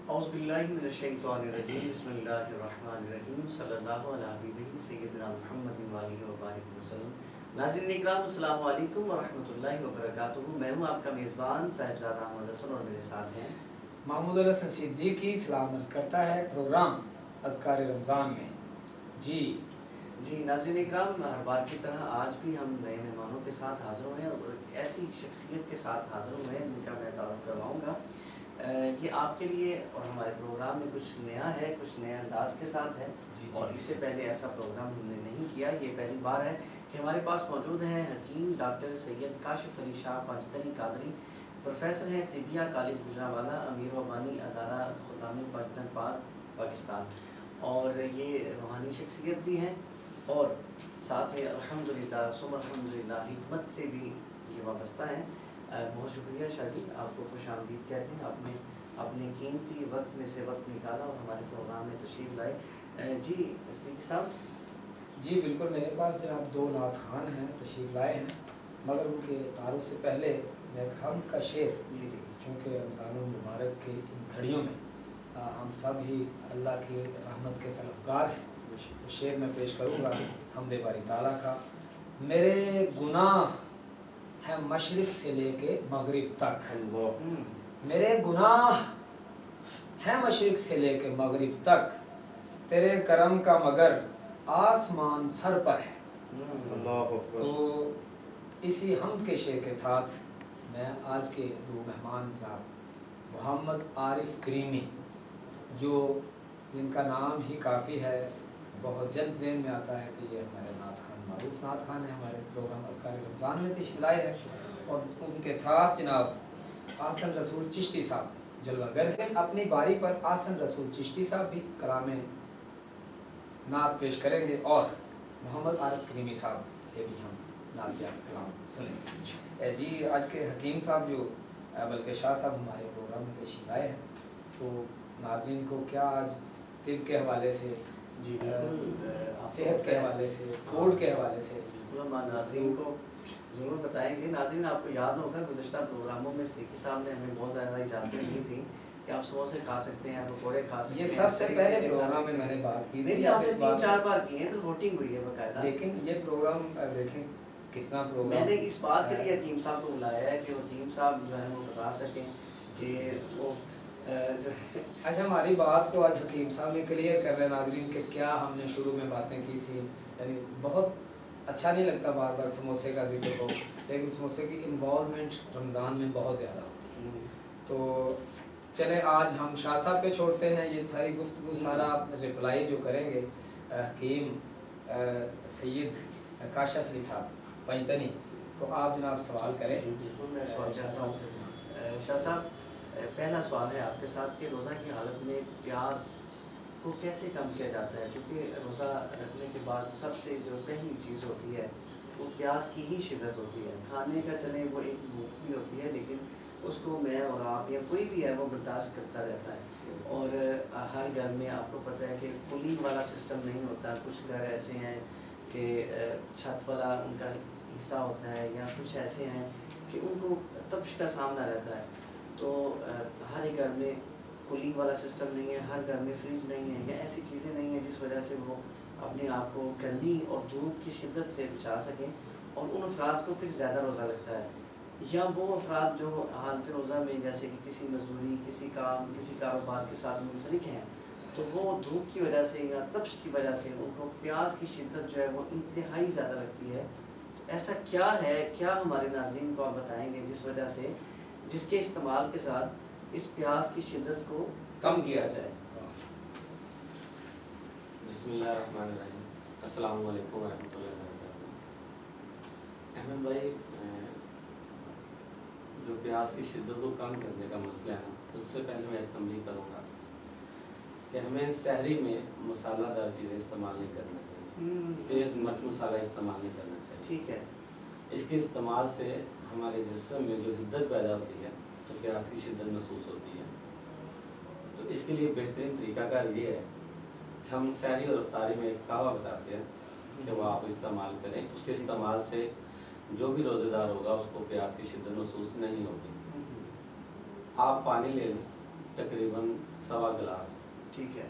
औज़ुबिल्लाहिमिनश्शैतानिर्रजीम बिस्मिल्लाहिर्रहमानिर्रहीम सल्लल्लाहु अला हबीबिही सय्यिदिना मुहम्मदिन व आलिहि व बारिक वसल्लम। नाज़रीन इकराम अस्सलामु अलैकुम व रहमतुल्लाहि व बरकातुहू। मैं हूँ आपका मेज़बान साहिबजादा अहमद हसन और मेरे साथ हैं महमूद अल हसन सिद्दीकी। सलाम अर्ज़ करता है प्रोग्राम अज़कार रमज़ान में। जी नाज़रीन इकराम, हर बार की तरह आज भी हम नए मेहमानों के साथ हाज़िर हुए हैं और ऐसी शख्सियत के साथ हाज़िर हुए हैं जिनका मैं तारुफ़ करवाऊँगा। ये आपके लिए और हमारे प्रोग्राम में कुछ नया है, कुछ नए अंदाज के साथ है और इससे पहले ऐसा प्रोग्राम हमने नहीं किया। ये पहली बार है कि हमारे पास मौजूद हैं हकीम डॉक्टर सैयद काशिफ अली शाह पंजतनी कादरी, प्रोफेसर हैं तिबिया कॉलेज गुजरांवाला, अमीर व बानी अदारा खुदामी पंजतन पाकिस्तान, और ये रूहानी शख्सियत भी हैं और साथ में अल्हम्दुलिल्लाह सुम्मा अल्हम्दुलिल्लाह हिकमत से भी ये वाबस्ता हैं। बहुत शुक्रिया शाह जी, आपको खुश आमदीद कहते हैं। आपने अपने कीमती वक्त में से वक्त निकाला और हमारे प्रोग्राम में तशरीफ़ लाए। जी सिद्दीकी साहब। जी बिल्कुल, मेरे पास जनाब दो नात खान हैं, तशरीफ़ लाए हैं, मगर उनके तारुफ से पहले मैं एक हम्द का शेर, चूँकि रमज़ानुल मुबारक के इन घड़ियों में हम सब ही अल्लाह की रहमत के तलबगार हैं, तो शेर मैं पेश करूँगा हम्द बारी ताला का। मेरे गुनाह है मशरिक़ से लेके मगरिब तक, मेरे गुनाह है मशरिक़ से लेके मगरिब तक, तेरे करम का मगर आसमान सर पर है। तो इसी हम्द के शेर के साथ मैं आज के दो मेहमान जनाब मोहम्मद आरिफ करीमी, जो जिनका नाम ही काफ़ी है, बहुत जल्द ज़हन में आता है कि ये हमारे नात खान, मारूफ नात खान है, हमारे प्रोग्राम अज़कार रमज़ान में तशरीफ़ लाए हैं, और उनके साथ जनाब आसन रसूल चिश्ती साहब जलवागर हैं। अपनी बारी पर आसन रसूल चिश्ती साहब भी कलाम नात पेश करेंगे और मोहम्मद आरिफ करीमी साहब से भी हम नात या कलाम सुनेंगे। जी आज के हकीम साहब जो बल्कि शाह साहब हमारे प्रोग्राम में तशरीफ़ आए हैं, तो नाज़रीन को क्या आज तिब के हवाले से, जी सेहत के हवाले से, फूड के हवाले से हम नाज़रीन को ज़रूर बताएंगे। नाज़रीन आपको याद होगा गुज़श्ता प्रोग्रामों में सिद्दीकी साहब ने हमें बहुत ज़्यादा इजाज़तें दी थी कि आप समोसे खा सकते हैं, पकौड़े खा सकते हैं। ये सबसे पहले प्रोग्राम में मैंने बात की थी, आपने 3-4 बार की है तो वोटिंग हुई है बकायदा। लेकिन ये प्रोग्राम देखें कितना प्रोग्राम, मैंने इस बात के लिए हकीम साहब को बुलाया है कि हकीम साहब जो है वो बता सकें कि वो जो अच्छा हमारी बात को आज हकीम साहब ने क्लियर कर रहे हैं नाज़रीन के क्या हमने शुरू में बातें की थी। यानी बहुत अच्छा नहीं लगता बार बार समोसे का जिक्र हो, लेकिन समोसे की इन्वॉल्वमेंट रमज़ान में बहुत ज़्यादा होती है। तो चले आज हम शाह साहब पे छोड़ते हैं ये सारी गुफ्तगू, सारा रिप्लाई जो करेंगे हकीम सैयद काशिफ अली साहब पंजतनी, तो आप जनाब सवाल करें। बिल्कुल मैं सवाल करता हूँ शाह साहब। पहला सवाल है आपके साथ कि रोज़ा की हालत में प्यास को कैसे कम किया जाता है, क्योंकि रोज़ा रखने के बाद सबसे जो पहली चीज़ होती है वो प्यास की ही शिद्दत होती है। खाने का चले वो एक भूख भी होती है, लेकिन उसको मैं और आप या कोई भी है वो बर्दाश्त करता रहता है। और हर घर में आपको पता है कि कूलिंग वाला सिस्टम नहीं होता। कुछ घर ऐसे हैं कि छत वाला उनका हिस्सा होता है, या कुछ ऐसे हैं कि उनको तप्श का सामना रहता है। तो हर एक घर में कूलिंग वाला सिस्टम नहीं है, हर घर में फ्रिज नहीं है, या ऐसी चीज़ें नहीं हैं जिस वजह से वो अपने आप को गर्मी और धूप की शिद्दत से बचा सकें, और उन अफराद को फिर ज़्यादा रोज़ा लगता है। या वो अफराद जो हालत रोज़ा में जैसे कि किसी मजदूरी, किसी काम, किसी कारोबार के साथ मुंसलिक हैं, तो वो धूप की वजह से या तप्श की वजह से उनको प्यास की शिद्दत जो है वो इंतहाई ज़्यादा लगती है। तो ऐसा क्या है, क्या हमारे नाज़रीन को आप बताएंगे जिस वजह से, जिसके इस्तेमाल के साथ इस प्यास की शिद्दत को कम किया जाए? बिस्मिल्लाहिर्रहमानिर्रहीम, अस्सलाम वालेकुम रहमतुल्लाहि व बरकातुहू। अहमद भाई, जो प्यास की शिद्दत को कम करने का मसला है, उससे पहले मैं एक तंबीह करूँगा कि हमें सहरी में मसालादार चीज़ें इस्तेमाल नहीं करना चाहिए, तेज़ मिर्च मसाला इस्तेमाल नहीं करना चाहिए। ठीक है। इसके इस्तेमाल से हमारे जिस्म में जो हिद्दत पैदा होती है तो प्यास की शिद्दत महसूस होती है। तो इसके लिए बेहतरीन तरीकाकार ये है कि हम सहरी और अफ्तारी में एक कहवा बताते हैं कि वो आप इस्तेमाल करें। उसके इस्तेमाल से जो भी रोज़ेदार होगा उसको प्यास की शिद्दत महसूस नहीं होगी। आप पानी ले लें, तकरीबन 1.25 गिलास। ठीक है।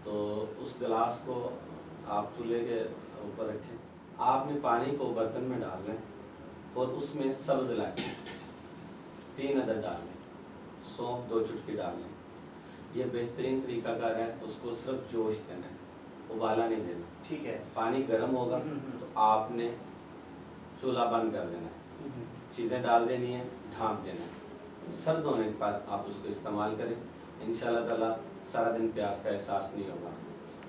तो उस गिलास को आप चूल्हे के ऊपर रखें, आपने पानी को बर्तन में डालना है और उसमें सब्ज़ इलायची 3 अदद डाल लें, सौंफ 2 चुटकी डाल लें। ये बेहतरीन तरीकाकार है, उसको सिर्फ जोश देना है, उबाला नहीं देना। ठीक है। पानी गर्म होगा तो आपने चूल्हा बंद कर देना है, चीज़ें डाल देनी है, ढाँप देना है। सर्द होने के बाद आप उसको इस्तेमाल करें, इंशाल्लाह ताला सारा दिन प्यास का एहसास नहीं होगा।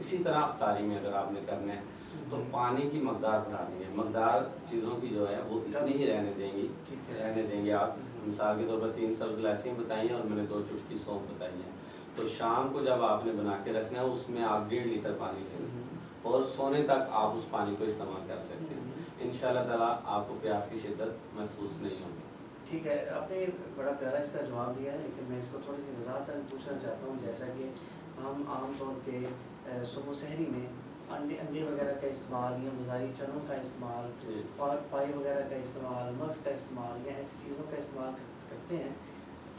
इसी तरह अफ्तारी में अगर आपने करना है तो पानी की मकदार बढ़ानी है, मकदार चीज़ों की जो है वो इतनी ही रहने देंगे आप। मिसाल के तौर पर 3 सब्ज़ इलायची बताई हैं और मैंने 2 चुटकी सौंफ बताई है। तो शाम को जब आपने बना के रखना है उसमें आप 1.5 लीटर पानी लेना और सोने तक आप उस पानी को इस्तेमाल कर सकते हैं। इंशाल्लाह ताला आपको प्यास की शिद्दत महसूस नहीं होगी। ठीक है, आपने बड़ा प्यारा इसका जवाब दिया है, लेकिन मैं इसको थोड़ी सी वजाहत पूछना चाहता हूँ। जैसा कि हम आम तौर पे सुबह सहरी में अंडे वगैरह का इस्तेमाल या मज़ारी चनों का इस्तेमाल, पाई वगैरह का इस्तेमाल, मग्स का इस्तेमाल या ऐसी चीज़ों का इस्तेमाल करते हैं।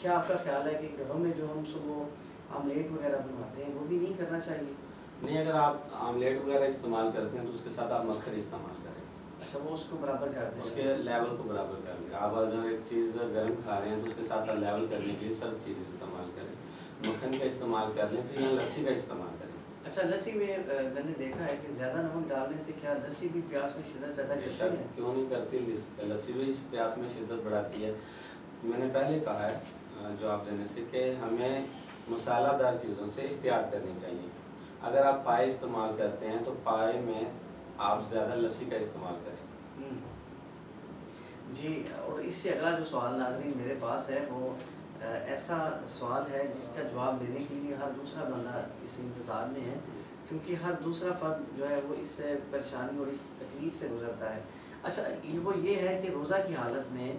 क्या आपका ख्याल है कि घरों में जो हम सुबह आमलेट वगैरह बनवाते हैं वो भी नहीं करना चाहिए? नहीं, अगर आप आमलेट वगैरह इस्तेमाल करते हैं तो उसके साथ आप मक्खन इस्तेमाल करें। अच्छा, वो उसको बराबर कर दें, उसके लेवल को बराबर कर दें। आप अगर एक चीज़ गर्म खा रहे हैं तो उसके साथ लेवल करने के लिए सब चीज़ इस्तेमाल करें। मक्खन का इस्तेमाल कर लें, फिर यहाँ लस्सी का इस्तेमाल करें। अच्छा, लस्सी में मैंने देखा है कि ज़्यादा नमक डालने से क्या लस्सी भी प्यास में शिद्दत पैदा करती है? क्यों नहीं करती, लस्सी भी प्यास में शिद्दत बढ़ाती है। मैंने पहले कहा है जवाब देने से कि हमें मसालादार चीज़ों से एहतियात करनी चाहिए। अगर आप पाए इस्तेमाल करते हैं तो पाए में आप ज़्यादा लस्सी का इस्तेमाल करें। जी, और इससे अगला जो सवाल नाज़रीन मेरे पास है वो ऐसा सवाल है जिसका जवाब देने के लिए हर दूसरा बंदा इस इंतज़ार में है, क्योंकि हर दूसरा फ़र्द जो है वो इस परेशानी और इस तकलीफ़ से गुजरता है। अच्छा, वो ये है कि रोज़ा की हालत में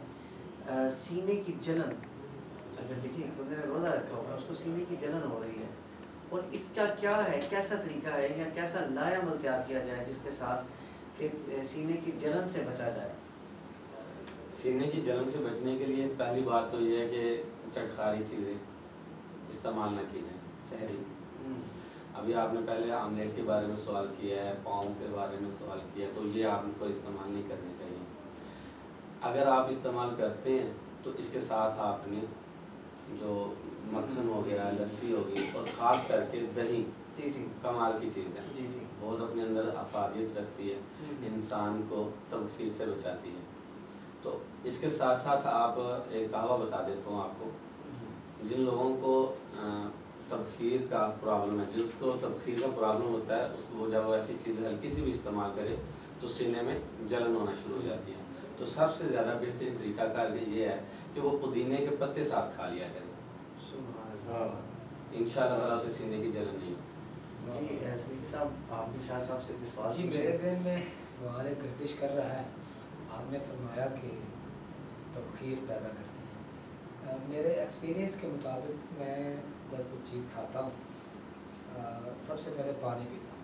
सीने की जलन, अगर देखिए बंदे ने रोज़ा रखा होगा उसको सीने की जलन हो रही है, और इसका क्या है, कैसा तरीका है या कैसा लायामल तैयार किया जाए जिसके साथ कि सीने की जलन से बचा जाए? सीने की जलन से बचने के लिए पहली बात तो ये है कि चटखारी चीज़ें इस्तेमाल न की जाए सहरी। अभी आपने पहले आमलेट के बारे में सवाल किया है, पाँव के बारे में सवाल किया है, तो ये आपको इस्तेमाल नहीं करने चाहिए। अगर आप इस्तेमाल करते हैं तो इसके साथ आपने जो मक्खन हो गया, लस्सी हो गई और ख़ास करके दही, जी कमाल की चीज़ है। जी, बहुत अपने अंदर अफादियत रखती है, इंसान को तबखीर से बचाती है। तो इसके साथ साथ आप एक कहवा बता देता हूँ आपको, जिन लोगों को तबखीर का प्रॉब्लम है, जिसको तबखीर का प्रॉब्लम होता है, उसको जब ऐसी चीज़ हल्की सी भी इस्तेमाल करे तो सीने में जलन होना शुरू हो जाती है। तो सबसे ज़्यादा बेहतरीन तरीकाकार ये है कि वो पुदीने के पत्ते साथ खा लिया करें, इंशाअल्लाह ताला उसे सीने की जलन नहीं होगी। जी, ऐसे साहब आप भी शाह साहब से विश्वास जी, मेरे ज़हन में सवाल एक गर्दिश कर रहा है। आपने फरमाया कि तबखीर पैदा करती है। मेरे एक्सपीरियंस के मुताबिक मैं जब कुछ चीज़ खाता हूँ सबसे पहले पानी पीता हूँ।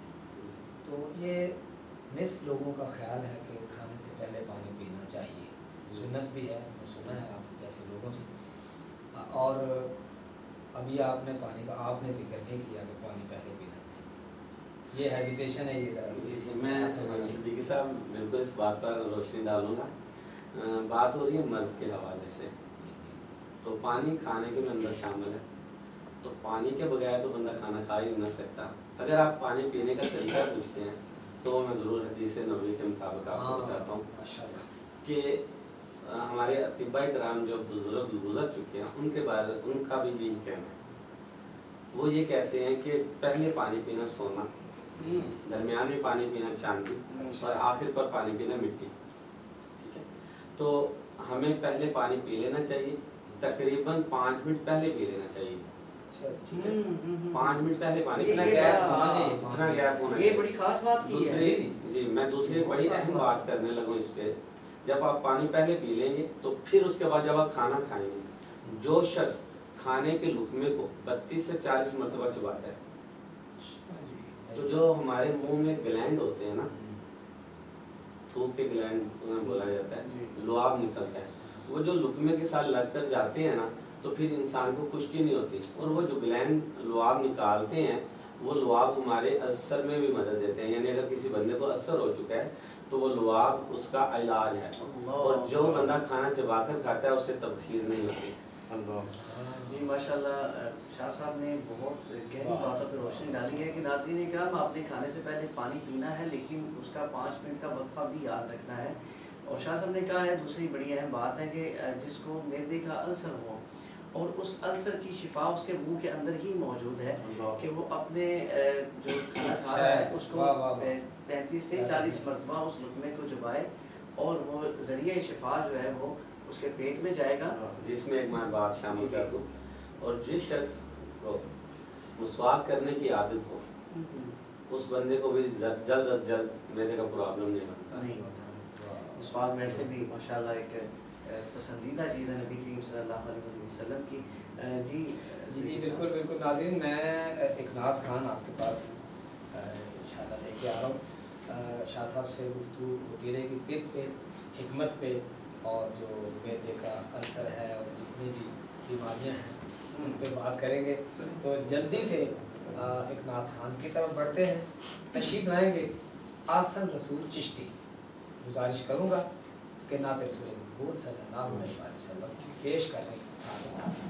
तो ये निस्फ लोगों का ख्याल है कि खाने से पहले पानी पीना चाहिए, सुन्नत भी है, वो सुना है आप जैसे लोगों से। और अभी आपने पानी का आपने जिक्र नहीं किया कि पानी पहले पीना चाहिए, ये हेजिटेशन है ये ज़रा। जी, मैं सिद्दीकी साहब बिल्कुल इस बात पर रोशनी डालूँगा। बात हो रही है मर्ज़ के हवाले से, तो पानी खाने के अंदर शामिल है, तो पानी के बगैर तो बंदा खाना खा ही नहीं सकता। अगर आप पानी पीने का तरीका पूछते हैं तो मैं ज़रूर हदीस नबवी के मुताबिक आपको बताता हूँ कि हमारे अतिबाई कराम जो बुजुर्ग गुजर चुके हैं उनका भी यही कहना है। वो ये कहते हैं कि पहले पानी पीना सोना, दरमियान में पानी पीना चांदी और आखिर पर पानी पीना मिट्टी। ठीक है, तो हमें पहले पानी पी लेना चाहिए, तकरीबन 5 मिनट पहले पी लेना चाहिए। 5 मिनट पहले पानी इतना गैप होना चाहिए। ये बड़ी खास बात की है। जी, मैं दूसरी बड़ी अहम बात करने लगूँ इस पे। जब आप पानी पहले पी लेंगे तो फिर उसके बाद जब आप खाना खाएंगे, जो शख्स खाने के लुकमे को 32 से 40 मरतबा चबाता है, तो जो हमारे मुंह में ग्लैंड होते हैं ना, थूक के ग्लैंड बोला जाता है, लुआब निकलता है, वो जो लुकमे के साथ लग कर जाते हैं ना, तो फिर इंसान को खुश्की नहीं होती। और वो जो ग्लैंड लुआब निकालते हैं वो लुआब हमारे अल्सर में भी मदद देते हैं, यानी अगर किसी बंदे को अल्सर हो चुका है तो वो लुआब उसका इलाज है। और जो बंदा खाना चबाकर खाता है उससे तबखीर नहीं होती। जी माशाल्लाह, शाह साहब ने बहुत गहरी बातों पर रोशनी डाली है कि नाज़रीन इकराम, आपने खाने से पहले पानी पीना है, लेकिन उसका 5 मिनट का वक्फा भी याद रखना है। और शाह साहब ने कहा है दूसरी बड़ी अहम बात है कि जिसको मैदे का अल्सर हो और उस अल्सर की शिफा उसके मुंह के अंदर ही मौजूद है कि वो अपने जो खाना खा रहा है उसको 35 से 40 मरतबा उस लुक़मे को चबाए और वो ज़रिए शिफा जो है वो उसके पेट में जाएगा। जिसमें एक मैं बात शामिल कर दूँ, और जिस शख्स को मुस्वाक करने की आदत हो उस बंदे को भी जल्द अज जल्द मैदे का प्रॉब्लम नहीं बनता। नहीं होता। मुस्वाक वैसे भी माशाल्लाह एक पसंदीदा चीज़ है नबी करीम सल्लल्लाहु अलैहि वसल्लम की। जी जी बिल्कुल बिल्कुल नाज़रीन, मैं एक नात खान आपके पास इंशाल्लाह लेके आ रहा हूँ। शाह साहब से गुफ्तगू होती रहेगी तिब पे, हिकमत पे, और जो मैदे का अल्सर है और जितनी भी बीमारियाँ हैं उन पे बात करेंगे। तो जल्दी से एक नात खान की तरफ बढ़ते हैं। तशरीफ़ लाएंगे आसन रसूल चिश्ती। गुजारिश करूँगा कि नात रसूल महबूब सल्लल्लाहु अलैहि वसल्लम पेश करें साथ आसन।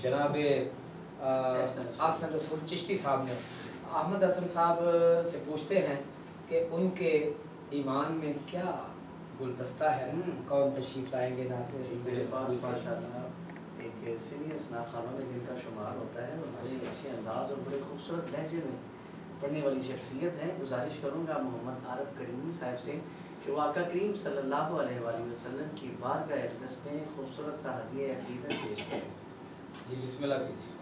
जनाब हसन रसूल चिश्ती साहब ने। अहमद हसन साहब से पूछते हैं कि उनके ईमान में क्या गुलदस्ता है, कौन तशरीफ़ लाएंगे नासिर? मेरे पास माशाल्लाह एक सीनियर सनाखानों में जिनका शुमार होता है और बड़े अच्छे अंदाज और बड़े खूबसूरत लहजे में पढ़ने वाली शख्सियत है। गुजारिश करूँगा मोहम्मद आरफ करीमी साहब से कि वो आका करीम सल्लल्लाहु अलैहि वसल्लम की बारगाह अक़दस में खूबसूरत सा हदिया अक़ीदत पेश करें। जी बिस्मिल्लाह कीजिए।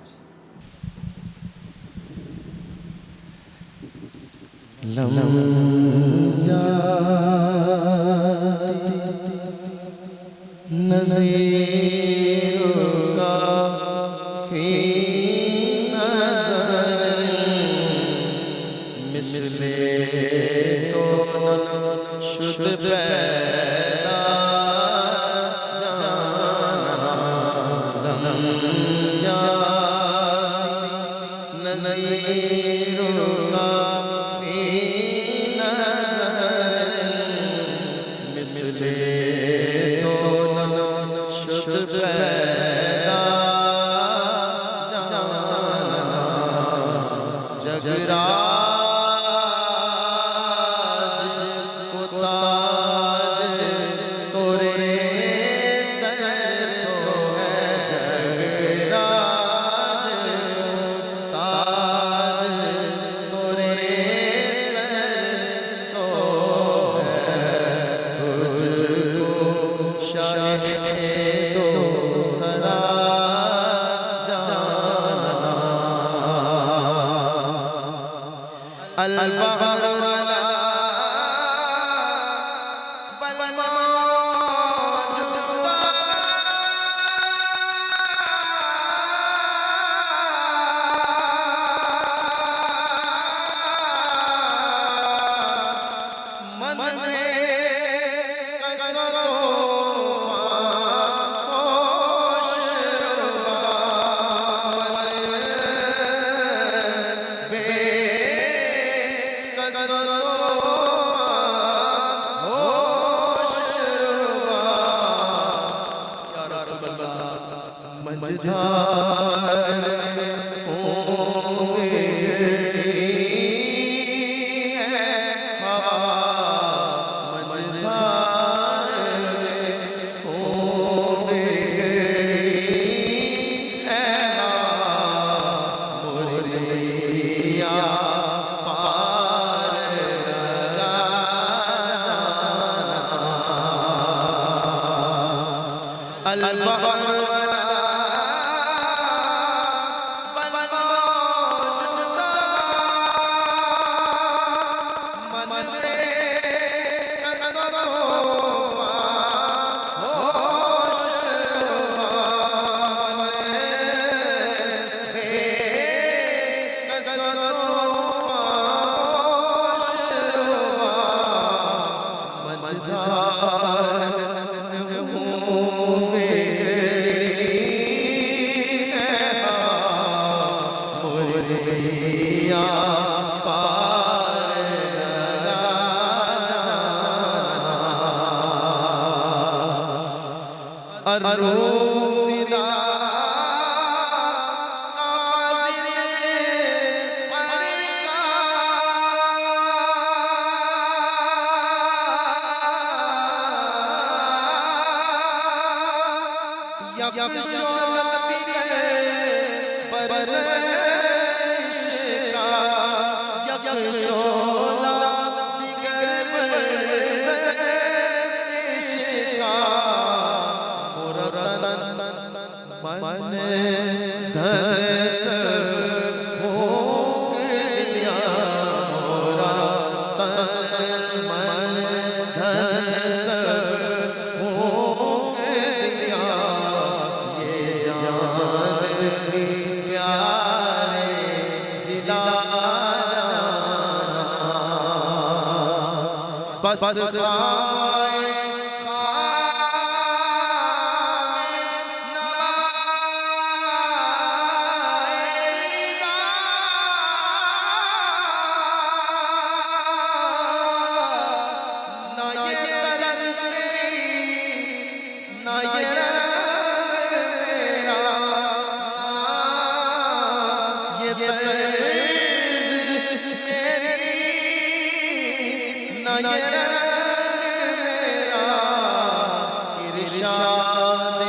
इरशाद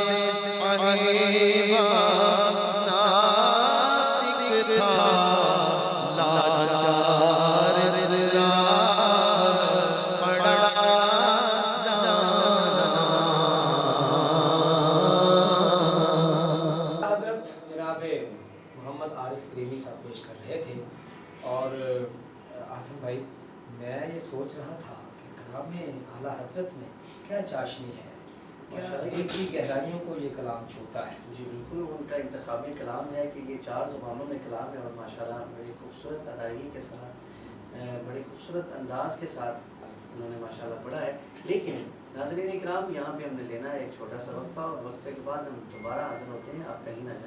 नातिक था लाचार सिरा पड़ा हज़रत जनाब मोहम्मद आरिफ करीमी साहब पेश कर रहे थे। और आसिम भाई, मैं ये सोच रहा था कि कलाम आला हज़रत में क्या चाशनी है, क्या दिल की गहराइयों को ये कलाम छूता है। जी बिल्कुल, उनका इंतखाबी कलाम है कि ये 4 ज़ुबानों में कलाम है और माशाल्लाह बड़ी खूबसूरत अदायगी के साथ, बड़ी खूबसूरत अंदाज के साथ उन्होंने माशाल्लाह पढ़ा है। लेकिन नाज़रीन इकराम, यहाँ पे हमने लेना है एक छोटा सा वक्फा और वक्फे के बाद हम दोबारा हाज़िर होते हैं। आप कहीं ना जाएं।